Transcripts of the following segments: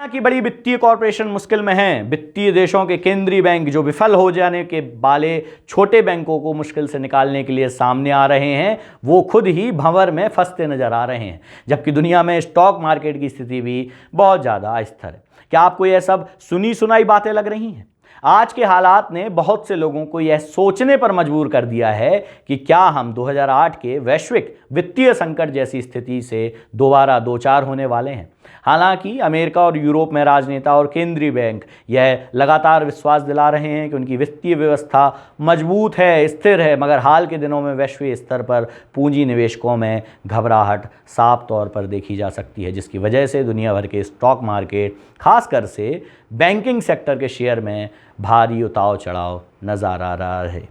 की बड़ी वित्तीय कॉरपोरेशन मुश्किल में है। वित्तीय देशों के केंद्रीय बैंक जो विफल हो जाने के वाले छोटे बैंकों को मुश्किल से निकालने के लिए सामने आ रहे हैं, वो खुद ही भंवर में फंसते नजर आ रहे हैं। जबकि दुनिया में स्टॉक मार्केट की स्थिति भी बहुत ज़्यादा अस्थिर है। क्या आपको यह सब सुनी सुनाई बातें लग रही हैं? आज के हालात ने बहुत से लोगों को यह सोचने पर मजबूर कर दिया है कि क्या हम 2008 के वैश्विक वित्तीय संकट जैसी स्थिति से दोबारा दो चार होने वाले हैं। हालांकि अमेरिका और यूरोप में राजनेता और केंद्रीय बैंक यह लगातार विश्वास दिला रहे हैं कि उनकी वित्तीय व्यवस्था मजबूत है, स्थिर है, मगर हाल के दिनों में वैश्विक स्तर पर पूंजी निवेशकों में घबराहट साफ तौर पर देखी जा सकती है, जिसकी वजह से दुनिया भर के स्टॉक मार्केट, खासकर से बैंकिंग सेक्टर के शेयर में भारी उतार चढ़ाव नजर आ रहा है।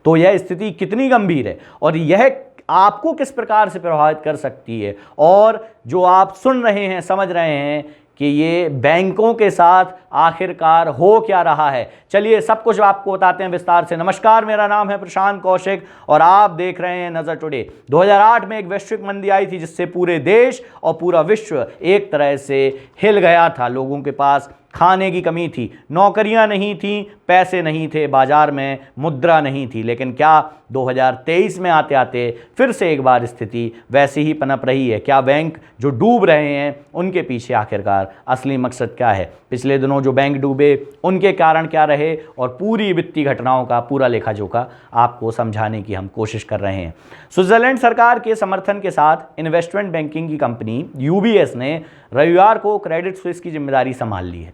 तो यह स्थिति कितनी गंभीर है और यह आपको किस प्रकार से प्रभावित कर सकती है, और जो आप सुन रहे हैं, समझ रहे हैं कि ये बैंकों के साथ आखिरकार हो क्या रहा है, चलिए सब कुछ आपको बताते हैं विस्तार से। नमस्कार, मेरा नाम है प्रशांत कौशिक और आप देख रहे हैं नजर टुडे। 2008 में एक वैश्विक मंदी आई थी जिससे पूरे देश और पूरा विश्व एक तरह से हिल गया था। लोगों के पास खाने की कमी थी, नौकरियां नहीं थीं, पैसे नहीं थे, बाजार में मुद्रा नहीं थी। लेकिन क्या 2023 में आते आते फिर से एक बार स्थिति वैसी ही पनप रही है? क्या बैंक जो डूब रहे हैं उनके पीछे आखिरकार असली मकसद क्या है? पिछले दिनों जो बैंक डूबे उनके कारण क्या रहे, और पूरी वित्तीय घटनाओं का पूरा लेखा जोखा आपको समझाने की हम कोशिश कर रहे हैं। स्विट्जरलैंड सरकार के समर्थन के साथ इन्वेस्टमेंट बैंकिंग की कंपनी यूबीएस ने रविवार को क्रेडिट स्विस की जिम्मेदारी संभाल ली है।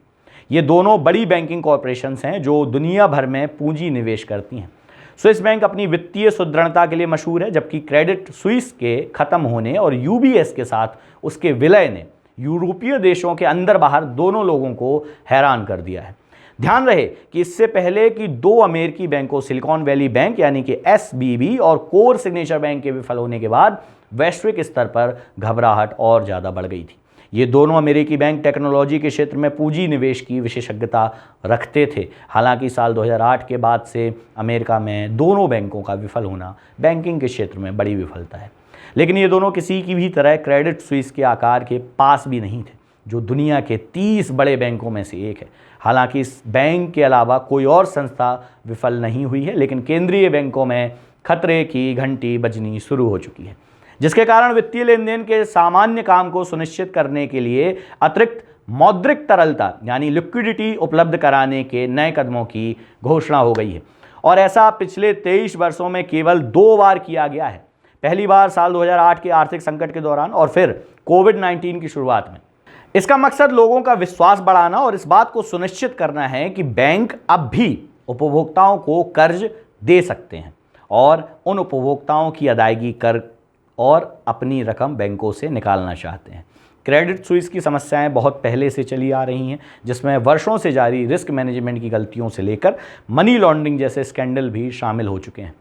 ये दोनों बड़ी बैंकिंग कॉरपोरेशंस हैं जो दुनिया भर में पूंजी निवेश करती हैं। स्विस बैंक अपनी वित्तीय सुदृढ़ता के लिए मशहूर है, जबकि क्रेडिट स्विस के खत्म होने और यूबीएस के साथ उसके विलय ने यूरोपीय देशों के अंदर बाहर दोनों लोगों को हैरान कर दिया है। ध्यान रहे कि इससे पहले कि दो अमेरिकी बैंकों सिलिकॉन वैली बैंक यानी कि एसबीबी और कोर सिग्नेचर बैंक के विफल होने के बाद वैश्विक स्तर पर घबराहट और ज़्यादा बढ़ गई थी। ये दोनों अमेरिकी बैंक टेक्नोलॉजी के क्षेत्र में पूंजी निवेश की विशेषज्ञता रखते थे। हालांकि साल 2008 के बाद से अमेरिका में दोनों बैंकों का विफल होना बैंकिंग के क्षेत्र में बड़ी विफलता है। लेकिन ये दोनों किसी की भी तरह क्रेडिट स्विस के आकार के पास भी नहीं थे, जो दुनिया के 30 बड़े बैंकों में से एक है। हालांकि इस बैंक के अलावा कोई और संस्था विफल नहीं हुई है, लेकिन केंद्रीय बैंकों में खतरे की घंटी बजनी शुरू हो चुकी है, जिसके कारण वित्तीय लेन देन के सामान्य काम को सुनिश्चित करने के लिए अतिरिक्त मौद्रिक तरलता यानी लिक्विडिटी उपलब्ध कराने के नए कदमों की घोषणा हो गई है। और ऐसा पिछले 23 वर्षों में केवल 2 बार किया गया है। पहली बार साल 2008 के आर्थिक संकट के दौरान और फिर कोविड-19 की शुरुआत में। इसका मकसद लोगों का विश्वास बढ़ाना और इस बात को सुनिश्चित करना है कि बैंक अब भी उपभोक्ताओं को कर्ज दे सकते हैं और उन उपभोक्ताओं की अदायगी कर और अपनी रकम बैंकों से निकालना चाहते हैं। क्रेडिट स्विस की समस्याएं बहुत पहले से चली आ रही हैं, जिसमें वर्षों से जारी रिस्क मैनेजमेंट की गलतियों से लेकर मनी लॉन्ड्रिंग जैसे स्कैंडल भी शामिल हो चुके हैं।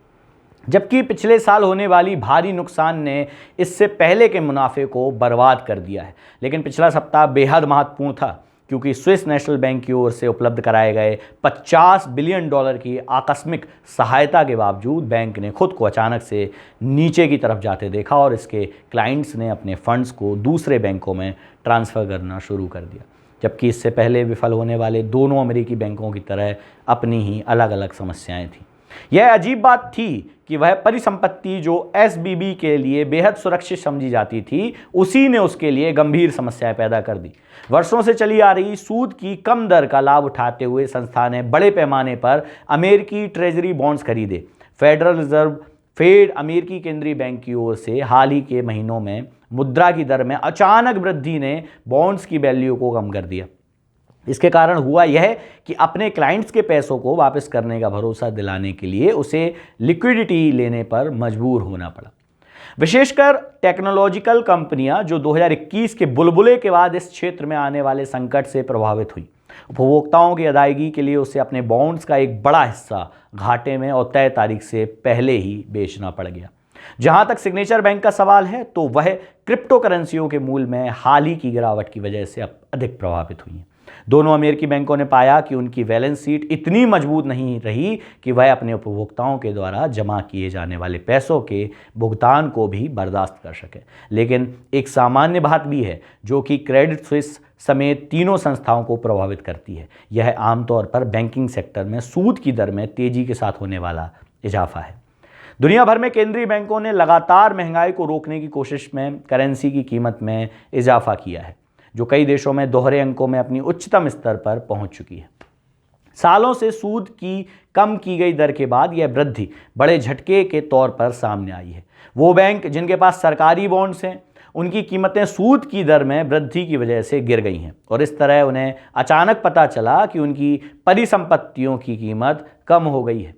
जबकि पिछले साल होने वाली भारी नुकसान ने इससे पहले के मुनाफे को बर्बाद कर दिया है। लेकिन पिछला सप्ताह बेहद महत्वपूर्ण था, क्योंकि स्विस नेशनल बैंक की ओर से उपलब्ध कराए गए $50 बिलियन की आकस्मिक सहायता के बावजूद बैंक ने खुद को अचानक से नीचे की तरफ जाते देखा और इसके क्लाइंट्स ने अपने फंड्स को दूसरे बैंकों में ट्रांसफ़र करना शुरू कर दिया। जबकि इससे पहले विफल होने वाले दोनों अमेरिकी बैंकों की तरह अपनी ही अलग अलग समस्याएं थीं। यह अजीब बात थी कि वह परिसंपत्ति जो एसबीबी के लिए बेहद सुरक्षित समझी जाती थी, उसी ने उसके लिए गंभीर समस्याएं पैदा कर दी। वर्षों से चली आ रही सूद की कम दर का लाभ उठाते हुए संस्था ने बड़े पैमाने पर अमेरिकी ट्रेजरी बॉन्ड्स खरीदे। फेडरल रिजर्व फेड अमेरिकी केंद्रीय बैंक की ओर से हाल ही के महीनों में मुद्रा की दर में अचानक वृद्धि ने बॉन्ड्स की वैल्यू को कम कर दिया। इसके कारण हुआ यह कि अपने क्लाइंट्स के पैसों को वापस करने का भरोसा दिलाने के लिए उसे लिक्विडिटी लेने पर मजबूर होना पड़ा। विशेषकर टेक्नोलॉजिकल कंपनियां जो 2021 के बुलबुले के बाद इस क्षेत्र में आने वाले संकट से प्रभावित हुई। उपभोक्ताओं की अदायगी के लिए उसे अपने बॉन्ड्स का एक बड़ा हिस्सा घाटे में और तय तारीख से पहले ही बेचना पड़ गया। जहां तक सिग्नेचर बैंक का सवाल है, तो वह क्रिप्टो करेंसियों के मूल्य में हाल ही की गिरावट की वजह से अब अधिक प्रभावित हुई है। दोनों अमेरिकी बैंकों ने पाया कि उनकी बैलेंस शीट इतनी मजबूत नहीं रही कि वह अपने उपभोक्ताओं के द्वारा जमा किए जाने वाले पैसों के भुगतान को भी बर्दाश्त कर सके। लेकिन एक सामान्य बात भी है जो कि क्रेडिट स्विस समेत तीनों संस्थाओं को प्रभावित करती है। यह आमतौर पर बैंकिंग सेक्टर में सूद की दर में तेजी के साथ होने वाला इजाफा है। दुनिया भर में केंद्रीय बैंकों ने लगातार महंगाई को रोकने की कोशिश में करेंसी की कीमत में इजाफा किया है, जो कई देशों में दोहरे अंकों में अपनी उच्चतम स्तर पर पहुंच चुकी है। सालों से सूद की कम की गई दर के बाद यह वृद्धि बड़े झटके के तौर पर सामने आई है। वो बैंक जिनके पास सरकारी बॉन्ड्स हैं, उनकी कीमतें सूद की दर में वृद्धि की वजह से गिर गई हैं और इस तरह उन्हें अचानक पता चला कि उनकी परिसंपत्तियों की कीमत कम हो गई है।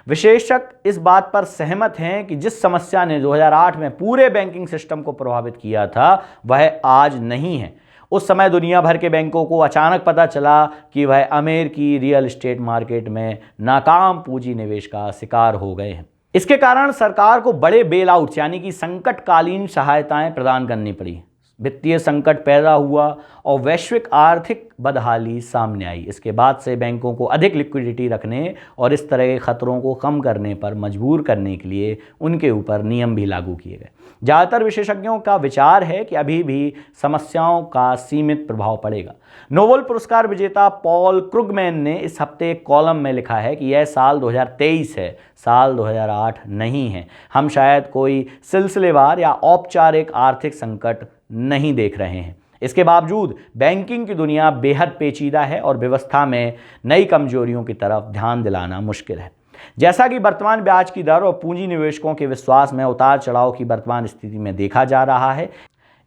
विशेषज्ञ इस बात पर सहमत हैं कि जिस समस्या ने 2008 में पूरे बैंकिंग सिस्टम को प्रभावित किया था, वह आज नहीं है। उस समय दुनिया भर के बैंकों को अचानक पता चला कि वह अमेरिकी रियल एस्टेट मार्केट में नाकाम पूंजी निवेश का शिकार हो गए हैं। इसके कारण सरकार को बड़े बेल आउट्स यानी कि संकटकालीन सहायताएं प्रदान करनी पड़ी। वित्तीय संकट पैदा हुआ और वैश्विक आर्थिक बदहाली सामने आई। इसके बाद से बैंकों को अधिक लिक्विडिटी रखने और इस तरह के खतरों को कम करने पर मजबूर करने के लिए उनके ऊपर नियम भी लागू किए गए। ज़्यादातर विशेषज्ञों का विचार है कि अभी भी समस्याओं का सीमित प्रभाव पड़ेगा। नोबेल पुरस्कार विजेता पॉल क्रुगमैन ने इस हफ्ते एक कॉलम में लिखा है कि यह साल 2023 है, साल 2008 नहीं है। हम शायद कोई सिलसिलेवार या औपचारिक आर्थिक संकट नहीं देख रहे हैं। इसके बावजूद बैंकिंग की दुनिया बेहद पेचीदा है और व्यवस्था में नई कमजोरियों की तरफ ध्यान दिलाना मुश्किल है। जैसा कि वर्तमान ब्याज की दर और पूंजी निवेशकों के विश्वास में उतार चढ़ाव की वर्तमान स्थिति में देखा जा रहा है।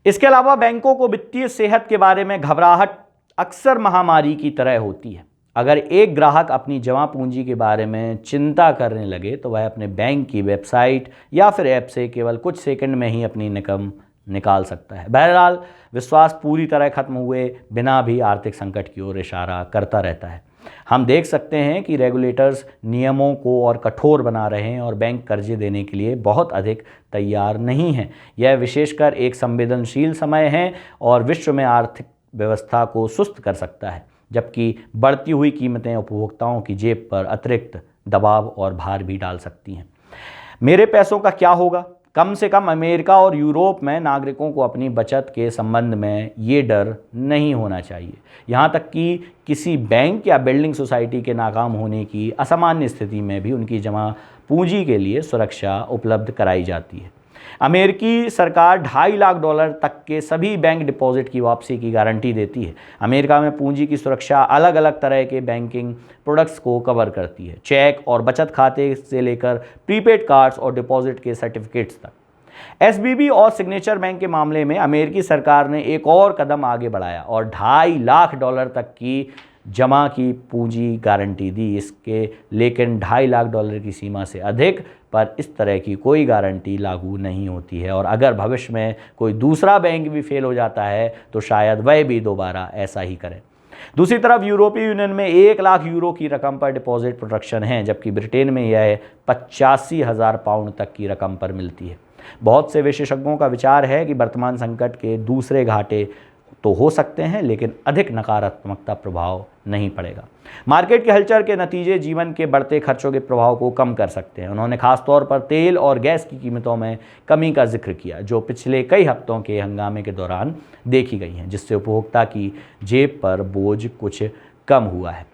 इसके अलावा बैंकों को वित्तीय सेहत के बारे में घबराहट अक्सर महामारी की तरह होती है। अगर एक ग्राहक अपनी जमा पूंजी के बारे में चिंता करने लगे तो वह अपने बैंक की वेबसाइट या फिर ऐप से केवल कुछ सेकंड में ही अपनी रकम निकाल सकता है। बहरहाल विश्वास पूरी तरह खत्म हुए बिना भी आर्थिक संकट की ओर इशारा करता रहता है। हम देख सकते हैं कि रेगुलेटर्स नियमों को और कठोर बना रहे हैं और बैंक कर्जे देने के लिए बहुत अधिक तैयार नहीं हैं। यह विशेषकर एक संवेदनशील समय है और विश्व में आर्थिक व्यवस्था को सुस्त कर सकता है, जबकि बढ़ती हुई कीमतें उपभोक्ताओं की जेब पर अतिरिक्त दबाव और भार भी डाल सकती हैं। मेरे पैसों का क्या होगा? कम से कम अमेरिका और यूरोप में नागरिकों को अपनी बचत के संबंध में ये डर नहीं होना चाहिए। यहाँ तक कि किसी बैंक या बिल्डिंग सोसाइटी के नाकाम होने की असामान्य स्थिति में भी उनकी जमा पूंजी के लिए सुरक्षा उपलब्ध कराई जाती है। अमेरिकी सरकार $2.5 लाख तक के सभी बैंक डिपॉजिट की वापसी की गारंटी देती है। अमेरिका में पूंजी की सुरक्षा अलग अलग तरह के बैंकिंग प्रोडक्ट्स को कवर करती है, चेक और बचत खाते से लेकर प्रीपेड कार्ड्स और डिपॉजिट के सर्टिफिकेट्स तक। एसबीबी और सिग्नेचर बैंक के मामले में अमेरिकी सरकार ने एक और कदम आगे बढ़ाया और $2.5 लाख तक की जमा की पूंजी गारंटी दी। इसके लेकिन $2.5 लाख की सीमा से अधिक पर इस तरह की कोई गारंटी लागू नहीं होती है और अगर भविष्य में कोई दूसरा बैंक भी फेल हो जाता है तो शायद वह भी दोबारा ऐसा ही करे। दूसरी तरफ यूरोपीय यूनियन में 1 लाख यूरो की रकम पर डिपॉजिट प्रोटेक्शन है, जबकि ब्रिटेन में यह 85,000 पाउंड तक की रकम पर मिलती है। बहुत से विशेषज्ञों का विचार है कि वर्तमान संकट के दूसरे घाटे तो हो सकते हैं, लेकिन अधिक नकारात्मकता प्रभाव नहीं पड़ेगा। मार्केट के हलचल के नतीजे जीवन के बढ़ते खर्चों के प्रभाव को कम कर सकते हैं। उन्होंने खासतौर पर तेल और गैस की कीमतों में कमी का जिक्र किया, जो पिछले कई हफ्तों के हंगामे के दौरान देखी गई हैं, जिससे उपभोक्ता की जेब पर बोझ कुछ कम हुआ है।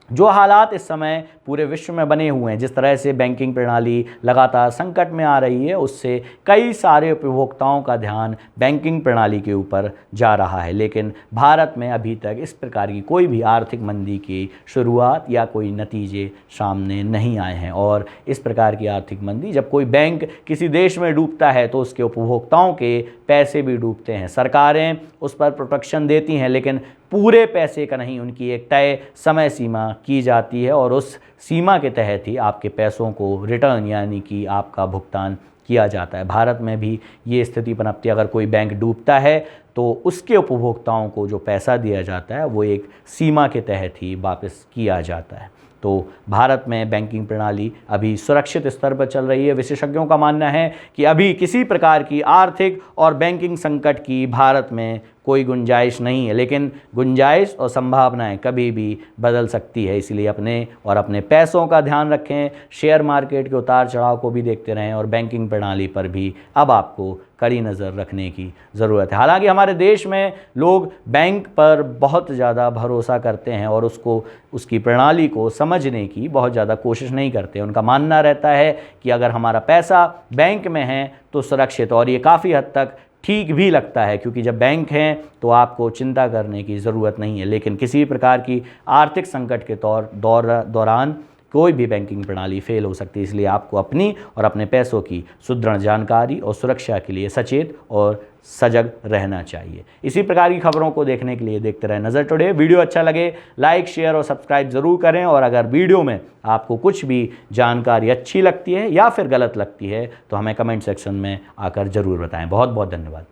जो हालात इस समय पूरे विश्व में बने हुए हैं, जिस तरह से बैंकिंग प्रणाली लगातार संकट में आ रही है, उससे कई सारे उपभोक्ताओं का ध्यान बैंकिंग प्रणाली के ऊपर जा रहा है। लेकिन भारत में अभी तक इस प्रकार की कोई भी आर्थिक मंदी की शुरुआत या कोई नतीजे सामने नहीं आए हैं और इस प्रकार की आर्थिक मंदी, जब कोई बैंक किसी देश में डूबता है तो उसके उपभोक्ताओं के पैसे भी डूबते हैं। सरकारें उस पर प्रोटेक्शन देती हैं, लेकिन पूरे पैसे का नहीं, उनकी एक तय समय सीमा की जाती है और उस सीमा के तहत ही आपके पैसों को रिटर्न यानी कि आपका भुगतान किया जाता है। भारत में भी ये स्थिति पनपती है। अगर कोई बैंक डूबता है तो उसके उपभोक्ताओं को जो पैसा दिया जाता है वो एक सीमा के तहत ही वापस किया जाता है। तो भारत में बैंकिंग प्रणाली अभी सुरक्षित स्तर पर चल रही है। विशेषज्ञों का मानना है कि अभी किसी प्रकार की आर्थिक और बैंकिंग संकट की भारत में कोई गुंजाइश नहीं है, लेकिन गुंजाइश और संभावनाएं कभी भी बदल सकती है। इसलिए अपने पैसों का ध्यान रखें, शेयर मार्केट के उतार चढ़ाव को भी देखते रहें और बैंकिंग प्रणाली पर भी अब आपको कड़ी नज़र रखने की ज़रूरत है। हालांकि हमारे देश में लोग बैंक पर बहुत ज़्यादा भरोसा करते हैं और उसकी प्रणाली को समझने की बहुत ज़्यादा कोशिश नहीं करते। उनका मानना रहता है कि अगर हमारा पैसा बैंक में है तो सुरक्षित, और ये काफ़ी हद तक ठीक भी लगता है, क्योंकि जब बैंक हैं तो आपको चिंता करने की ज़रूरत नहीं है। लेकिन किसी भी प्रकार की आर्थिक संकट के दौरान कोई भी बैंकिंग प्रणाली फेल हो सकती है। इसलिए आपको अपनी और अपने पैसों की सुदृढ़ जानकारी और सुरक्षा के लिए सचेत और सजग रहना चाहिए। इसी प्रकार की खबरों को देखने के लिए देखते रहें नज़र टुडे। वीडियो अच्छा लगे लाइक, शेयर और सब्सक्राइब ज़रूर करें, और अगर वीडियो में आपको कुछ भी जानकारी अच्छी लगती है या फिर गलत लगती है तो हमें कमेंट सेक्शन में आकर ज़रूर बताएं। बहुत बहुत धन्यवाद।